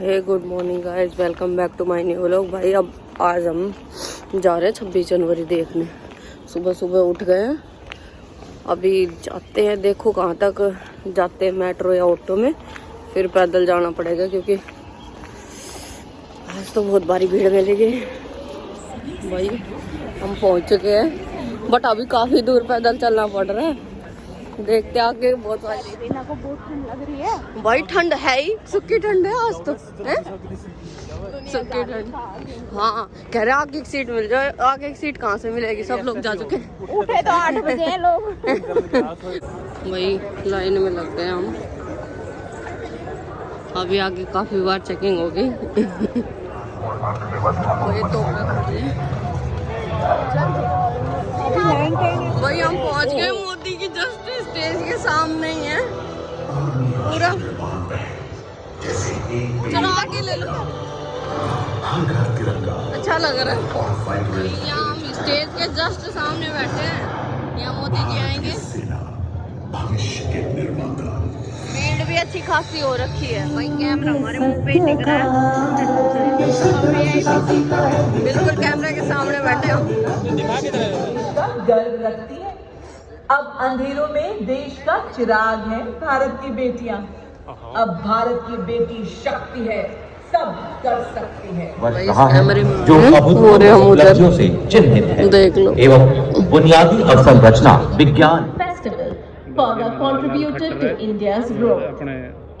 Hey good morning guys, welcome back to my new vlog. भाई अब आज हम जा रहे हैं 26 जनवरी देखने। सुबह सुबह उठ गए हैं, अभी जाते हैं, देखो कहाँ तक जाते हैं, मेट्रो या ऑटो में, फिर पैदल जाना पड़ेगा क्योंकि आज तो बहुत भारी भीड़ मिलेगी। भाई हम पहुँच चुके हैं, बट अभी काफ़ी दूर पैदल चलना पड़ रहा है। देखते आगे बहुत सारी को बहुत ठंड लग रही है। भाई ठंड है ही, सुक्की ठंड है आज तो, है सुक्की ठंड। हाँ कह रहे आगे एक सीट मिल जाए, आगे एक सीट कहाँ से मिलेगी, सब लोग जा चुके हैं। उठे तो 8 बजे हैं लोग। वही लाइन में लग गए हम, अभी आगे काफी बार चेकिंग होगी। वही तो भाई हम पहुंच गए मोदी की जस्ट स्टेज के सामने ही है पूरा। चलो आगे ले लो, अच्छा लग रहा है। यहाँ हम स्टेज के जस्ट सामने बैठे हैं, यहाँ मोदी जी आएंगे। भीड़ भी अच्छी खासी हो रखी है। भाई कैमरा हमारे मुंह पे दिख रहा है, बिल्कुल कैमरे के सामने बैठे हो। गर्व रखती है। अब अंधेरों में देश का चिराग है भारत की बेटियां। अब भारत की बेटी शक्ति है, सब कर सकती है। जो अभूतपूर्व उपलब्धियों से चिन्हित है एवं बुनियादी अवसंरचना विज्ञान Festival further contributed to India's growth.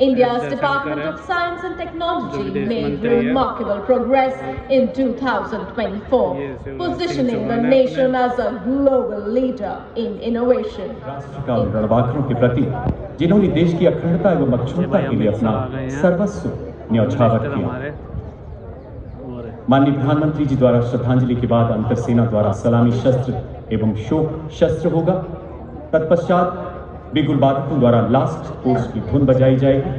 India's Department of Science and Technology made remarkable progress in 2024, positioning the nation as a global leader in innovation. राष्ट्र का रणबांकुरों के प्रति जिन्होंने देश की अखंडता एवं अक्षुण्णता के लिए अपना सर्वस्व न्यौछावर किया। माननीय प्रधानमंत्री जी द्वारा श्रद्धांजलि के बाद अंतर सेना द्वारा सलामी शस्त्र एवं शोक शस्त्र होगा। तत्पश्चात बिगुल वादकों द्वारा लास्ट कोर्स की धुन बजाई जाएगी।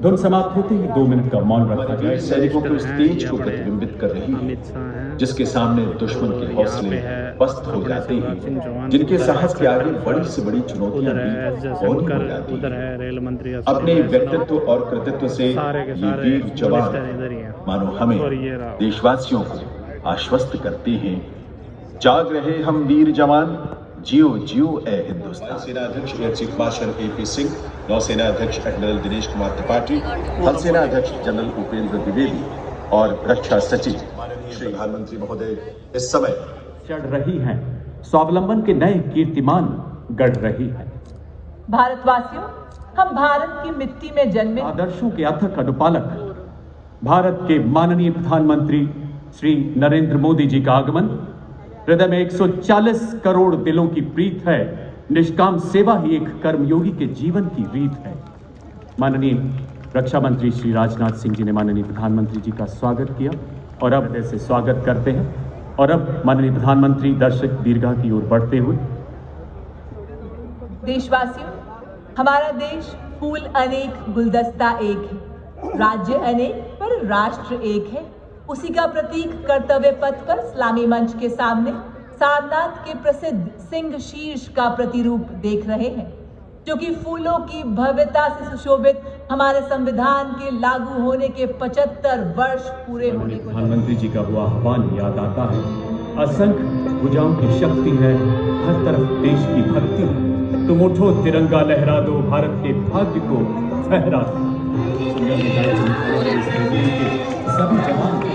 धुन समाप्त होते ही 2 मिनट का मौन रखा जाएगा। सैनिकों के उस तेज को प्रतिबिंबित कर रही है जिसके सामने दुश्मन के हौसले पस्त हो जाते हैं, जिनके साहस के आगे बड़ी से बड़ी चुनौतियां भी हो जाती हैं। अपने व्यक्तित्व और कृतित्व से ये वीर जवान मानो हमें देशवासियों को आश्वस्त करते हैं, जाग रहे हम वीर जवान, जियो जियो ए हिंदुस्तान। सेना अध्यक्ष air chief marshal AP Singh, नौसेना अध्यक्ष एडमिरल दिनेश कुमार त्रिपाठी, थल सेना अध्यक्ष जनरल उपेंद्र द्विवेदी और रक्षा सचिव श्री प्रधानमंत्री महोदय इस समय चढ़ रही हैं, स्वावलंबन के नए कीर्तिमान गढ़ रही है। भारतवासियों, हम भारत की मिट्टी में जन्मे, आदर्शों के अथक अनुपालक भारत के माननीय प्रधानमंत्री श्री नरेंद्र मोदी जी का आगमन हृदय में 140 करोड़ दिलों की प्रीत है। निष्काम सेवा ही एक कर्मयोगी के जीवन की रीत है। माननीय रक्षा मंत्री श्री राजनाथ सिंह जी ने माननीय प्रधानमंत्री जी का स्वागत किया और अब ऐसे स्वागत करते हैं। और अब माननीय प्रधानमंत्री दर्शक दीर्घा की ओर बढ़ते हुए, देशवासियों, हमारा देश फूल अनेक गुलदस्ता एक है, राज्य अनेक पर राष्ट्र एक है। उसी का प्रतीक कर्तव्य पथ पर इस्लामी मंच के सामने सारनाथ के प्रसिद्ध सिंह शीर्ष का प्रतिरूप देख रहे हैं, जो कि फूलों की भव्यता से सुशोभित हमारे संविधान के लागू होने के 75 वर्ष पूरे होने को प्रधानमंत्री जी का हुआ आह्वान याद आता है। असंख्य भुजाओं की शक्ति है, हर तरफ देश की भक्ति है। तुम उठो तिरंगा लहरा दो, भारत के भाग्य को फहरा दो। सभी जवान की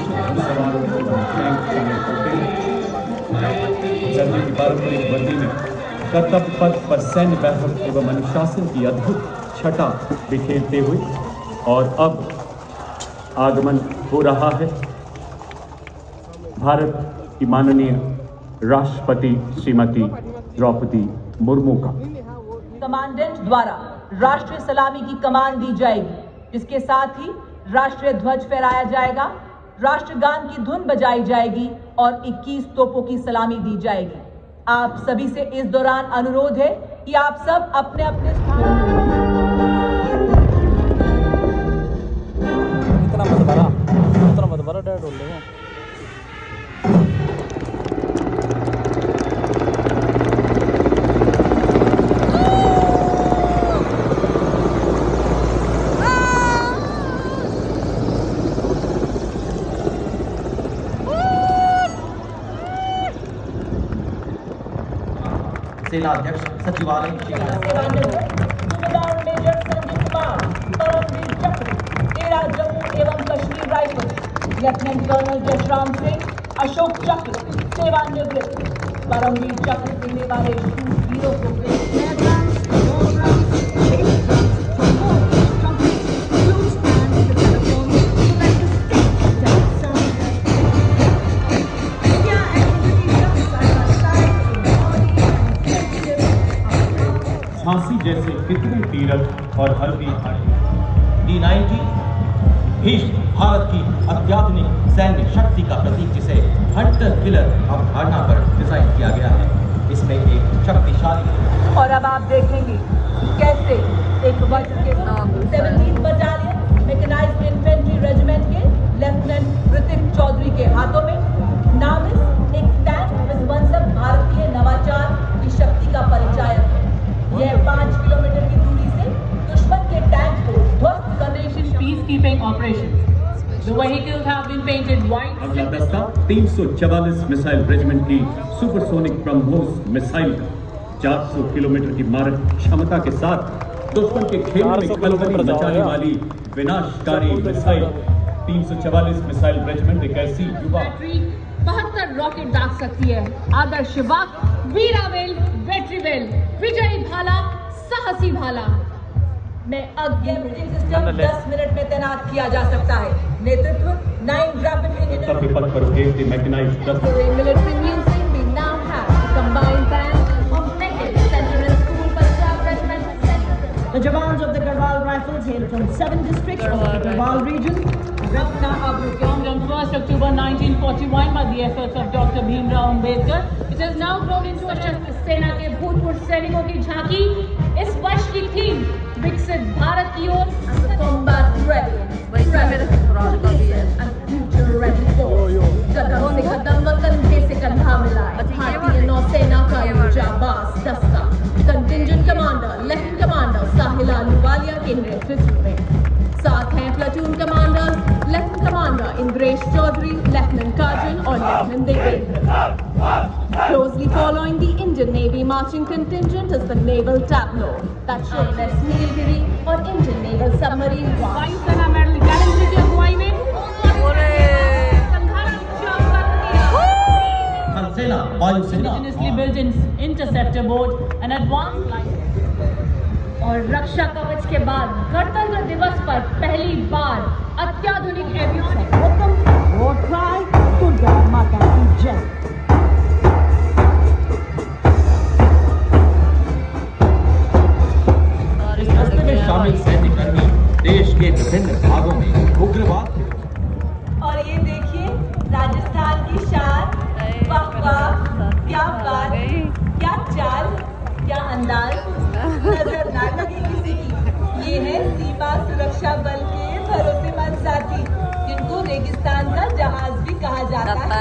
पारंपरिक वर्दी में कर्तव्य पथ पर सैन्य वैभव एवं अनुशासन की अद्भुत छटा बिखेरते हुए और अब आगमन हो रहा है भारत की माननीय राष्ट्रपति श्रीमती द्रौपदी मुर्मू का। कमांडेंट द्वारा राष्ट्रीय सलामी की कमान दी जाएगी, जिसके साथ ही राष्ट्रीय ध्वज फहराया जाएगा, राष्ट्रगान की धुन बजाई जाएगी और 21 तोपों की सलामी दी जाएगी। आप सभी से इस दौरान अनुरोध है कि आप सब अपने अपने स्थान सेनाध्यक्ष सचिवालय सूबेदार मेजर संजीव कुमार, परमवीर चक्र, तेरा जम्मू एवं Kashmir rifles, lieutenant colonel Jasram Singh, Ashok Chakra, सेवानिवृत्त। परमवीर चक्र देने वाले वीरों को झांसी जैसे कितने तीरथ और हल्दी घाटी। D90 भीष्म भारत की अत्याधुनिक सैन्य शक्ति का प्रतीक, जिसे हंटर किलर अवधारणा पर डिजाइन किया गया है। इसमें एक शक्तिशाली और अब आप देखेंगे कैसे एक वर्ष के 17th battalion mechanised infantry regiment के लेफ्टिनेंट ऋतिक चौधरी के हाथों में नामिस एक टैंक विध्वंसक भारतीय नवाचार की शक्ति का परिचायक है। यह 5 किलोमीटर की दूरी से दुश्मन के टैंक को ध्वस्त करने Peacekeeping operations. The vehicles have been painted white. अगला दस्ता 344 मिसाइल रेजिमेंट की सुपरसोनिक ब्रह्मोस मिसाइल 400 किलोमीटर की मारक क्षमता के साथ दुश्मन के खेल में खलबली मचाने वाली विनाशकारी मिसाइल 344 मिसाइल रेजिमेंट एक ऐसी युवा 72 रॉकेट दाग सकती है। आदर्श वाक, वीरावेल, वेट्रीवेल, विजयी भाला, साहसी भाला में अग्नि सिस्टम 10 मिनट में तैनात किया जा सकता है। नेतृत्व 9 रैपिड के पद पर उठे mechanised military music, we now have a combined band of Naked Center and School Punjab Regimental Center. The jawans of the Garhwal Rifles hail from 7 districts of the Garhwal region. Formed on 1st October 1941 by the efforts of Dr. Bhimrao Ambedkar, it has now grown into a सेना के भूतपूर्व सैनिकों की झांकी। इस वर्ष की theme विकसित भारत की ओर, Combat ready, and future ready force. कदम से कदम व कंधे से कंधा मिलाए भारतीय नौसेना का जाबाज दस्ता। Contingent commander lieutenant commander Sahil Ahluwalia के नेतृत्व में। साथ हैं platoon commander lieutenant commander Indresh Chaudhary, lieutenant Kajal और lieutenant Devendra. Closely following the Indian Navy marching contingent is the naval tableau that showcases Nilgiri or Indian naval submarine watch. वायुसेना मेडल गैलेंट्री की अगुवाई में सेना वायुसेना indigenously built interceptor boat and advanced light। और रक्षा कवच के बाद गणतंत्र दिवस पर पहली बार अत्याधुनिक एवियोनिक्स शामिल सैन्यकर्मी देश के विभिन्न भागों में उग्रवाद। और ये देखिए राजस्थान की शान, वाह वाह, क्या बात, क्या चाल, क्या अंदाज, नजर ना लगे किसी की। ये है सीमा सुरक्षा बल के भरोसेमंद साथी, जिनको रेगिस्तान का जहाज भी कहा जाता है।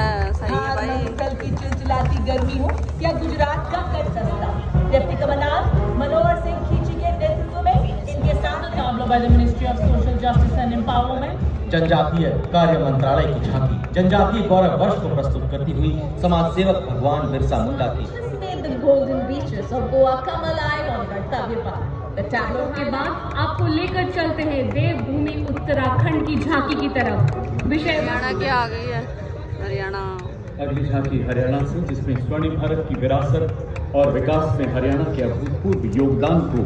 मंगल की चिलचिलाती गर्मी हो या गुजरात का कट दस्ता, डिप्टी कमांडर मनोहर सिंह खींची के नेतृत्व में इनके साथ by the Ministry of Social Justice and Empowerment। जनजातीय कार्य मंत्रालय की झांकी जनजातीय गौरव वर्ष को प्रस्तुत करती हुई समाज सेवक भगवान बिरसा मुंडा की। The golden beaches of Goa come alive on कर्तव्य पथ। The tableau के बाद आपको लेकर चलते हैं देवभूमि उत्तराखंड की झांकी की तरफ। विषय हरियाणा की आ गई है। हरियाणा अगली झांकी हरियाणा से, जिसमें स्वर्णिम भारत की विरासत और विकास में हरियाणा के अभूतपूर्व योगदान को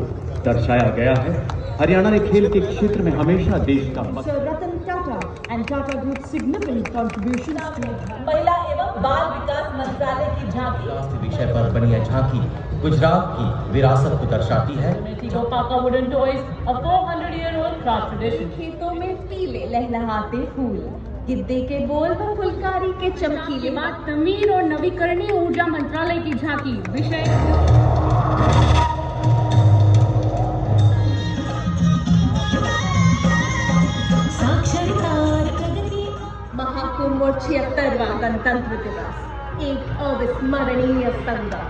दर्शाया गया है। हरियाणा ने खेल के क्षेत्र में हमेशा देश का Ratan Tata and Tata group significant contributions to महिला एवं बाल विकास मंत्रालय की झांकी। राष्ट्रीय विषय पर बनी यह झांकी गुजरात की विरासत को दर्शाती है। wooden toys, a 400-year-old craft tradition। खेतों में पीले लहलहाते फूल, गिद्दे के बोल व फुलकारी के चमकीले बात तमीर और नवीकरणीय ऊर्जा मंत्रालय की झांकी। विषय महाकुंभ और 76वां गणतंत्र दिवस एक अविस्मरणीय संगम।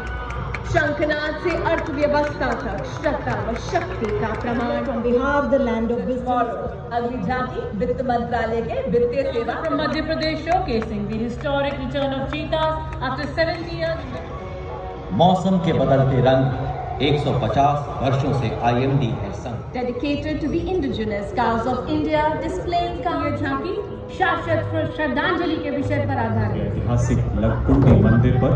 शंखनाद से अर्थव्यवस्था तक श्रद्धा व शक्ति का प्रमाण। From Bihar, the land of wisdom। अगली झांकी वित्त मंत्रालय के वित्तीय सेवा। From Madhya Pradesh showcasing the historic return of cheetahs after 70 years। मौसम के बदलते रंग 150 वर्षों से IMD है संग। Dedicated to the indigenous cows of India, displaying ये झांकी शाश्वत श्रद्धांजलि के विषय पर आधारित है। ऐतिहासिक लवकुंडी मंदिर पर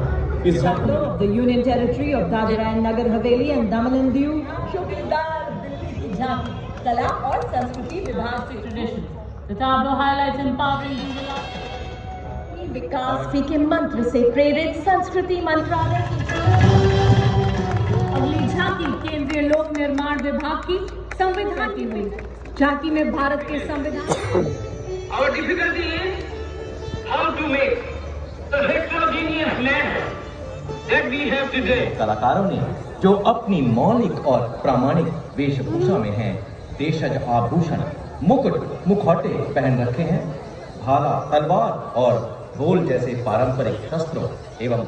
इस of the Union Territory of Dadra and Nagar Haveli and Daman and Diu, शोभेदार Delhi की झांकी कला और संस्कृति विभाग से tradition. The tableau highlights empowering visual arts. विकास के मंत्र से प्रेरित संस्कृति मंत्रालय अगली झांकी केंद्रीय लोक निर्माण विभाग की संविधान की हुई। झांकी में भारत के संविधान। Our difficulty is how to make the heterogeneous land that we have today. कलाकारों ने जो अपनी मौलिक और प्रामाणिक वेशभूषा में हैं, देशज आभूषण, मुकुट, मुखौटे पहन रखे हैं, भाला, तलवार और ढोल जैसे पारंपरिक शस्त्रों एवं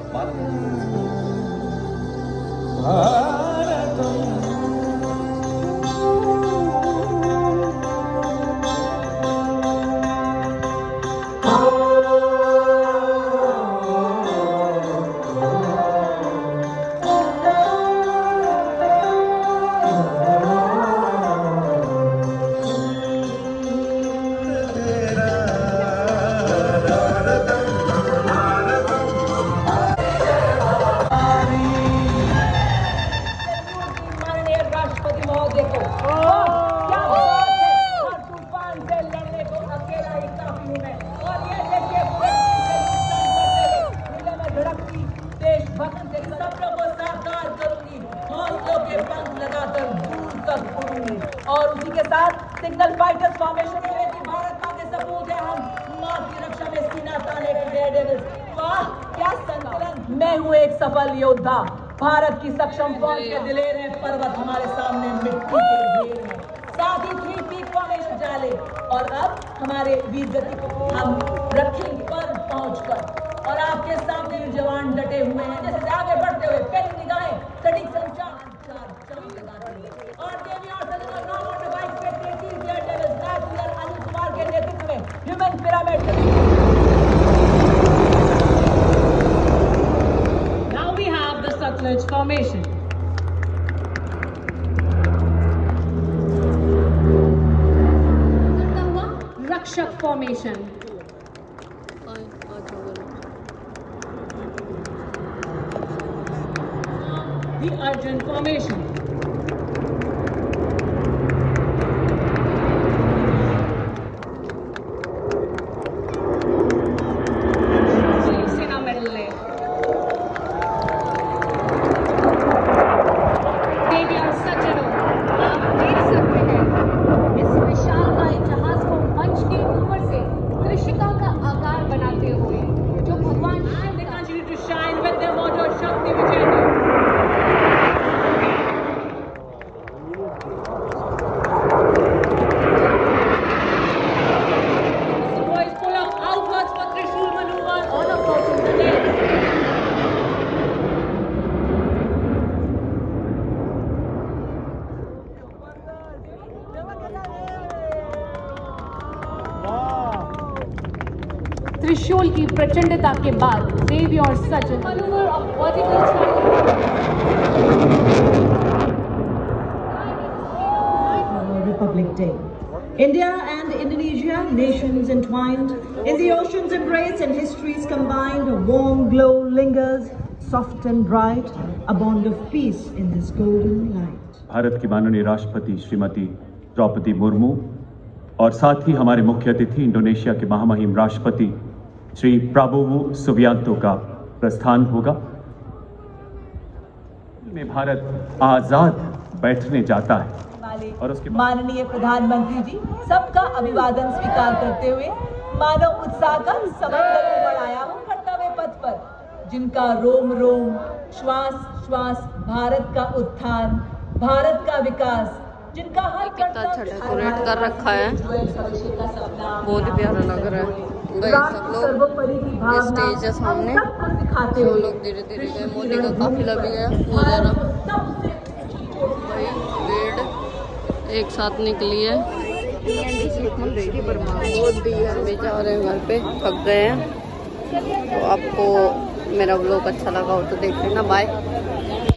माननीय राष्ट्रपति महोदय को क्या बात है, हर तूफान से लड़ने को अकेला ही काफी हूं मैं। और ये देखिए नीले में धड़कती देशभक्त से सपनों को साकार करूंगी, हौसलों के पंख लगाकर दूर तक उड़ूंगी। और उसी के साथ सिग्नल फाइटर्स फॉर्मेशन में भी भारत माँ के सपूत है हम, माँ की रक्षा में सीना ताने के डेयरडेविल्स। वाह क्या संतुलन। मैं हूँ एक सफल योद्धा, भारत की सक्षम फौज के दिलेर है, पर्वत हमारे सामने मिट्टी के ढेर हैं, साथ ही 3 पीक फॉर्मेशन चाले। और अब हमारे वीर गति को हम रखेंगे पर पहुंचकर। और आपके सामने ये जवान डटे हुए हैं, जैसे आगे बढ़ते हुए पहली निगाहें सटीक संचार लगाते हैं। और देवी और सजना नाम और बाइक पे 33 डेयरडेविल्स नेशनल अनिल कुमार के नेतृत्व में human pyramid. Now we have the Satluj formation. Rakshak formation. The Arjun formation. Sena medal ले। देवी और सज्जनों, आप देख सकते हैं इस विशालकाय जहाज को मंच के ऊपर से त्रिशिका का आकार बनाते हुए जो भगवान शिव ने continue to shine with their motto शक्ति विजय। Full of outwards for Trishul maneuver on approaching the lake. त्रिशूल की प्रचंडता के बाद देवी और सज्जन manoeuvre of vertical Republic Day. India and Indonesia, nations entwined in the ocean's embrace and histories combined, a warm glow lingers, soft and bright, a bond of peace in this golden light. Bharat की माननीय राष्ट्रपति श्रीमती द्रौपदी मुर्मू और साथ ही हमारे मुख्य अतिथि Indonesia के महामहिम राष्ट्रपति श्री प्राबोवो सुबियांतो का प्रस्थान होगा। में भारत आजाद बैठने जाता है और उसके माननीय प्रधानमंत्री जी सबका अभिवादन स्वीकार करते हुए मानव उत्साह का समंदर को बढ़ाया हूँ कर्तव्य पथ पर, जिनका रोम रोम श्वास श्वास भारत का उत्थान, भारत का विकास, जिनका हर कितना अच्छा डेकोरेट कर रखा है, बहुत ही प्यारा लग रहा है। सब लोग ये स्टेज है सामने, सब लोग धीरे धीरे गए, मोदी का काफिला भी गया, भाई भीड़ एक साथ निकली है। बहुत भी जा रहे हैं घर पे, थक गए हैं, तो आपको मेरा व्लॉग अच्छा लगा हो तो देख लेना। बाय।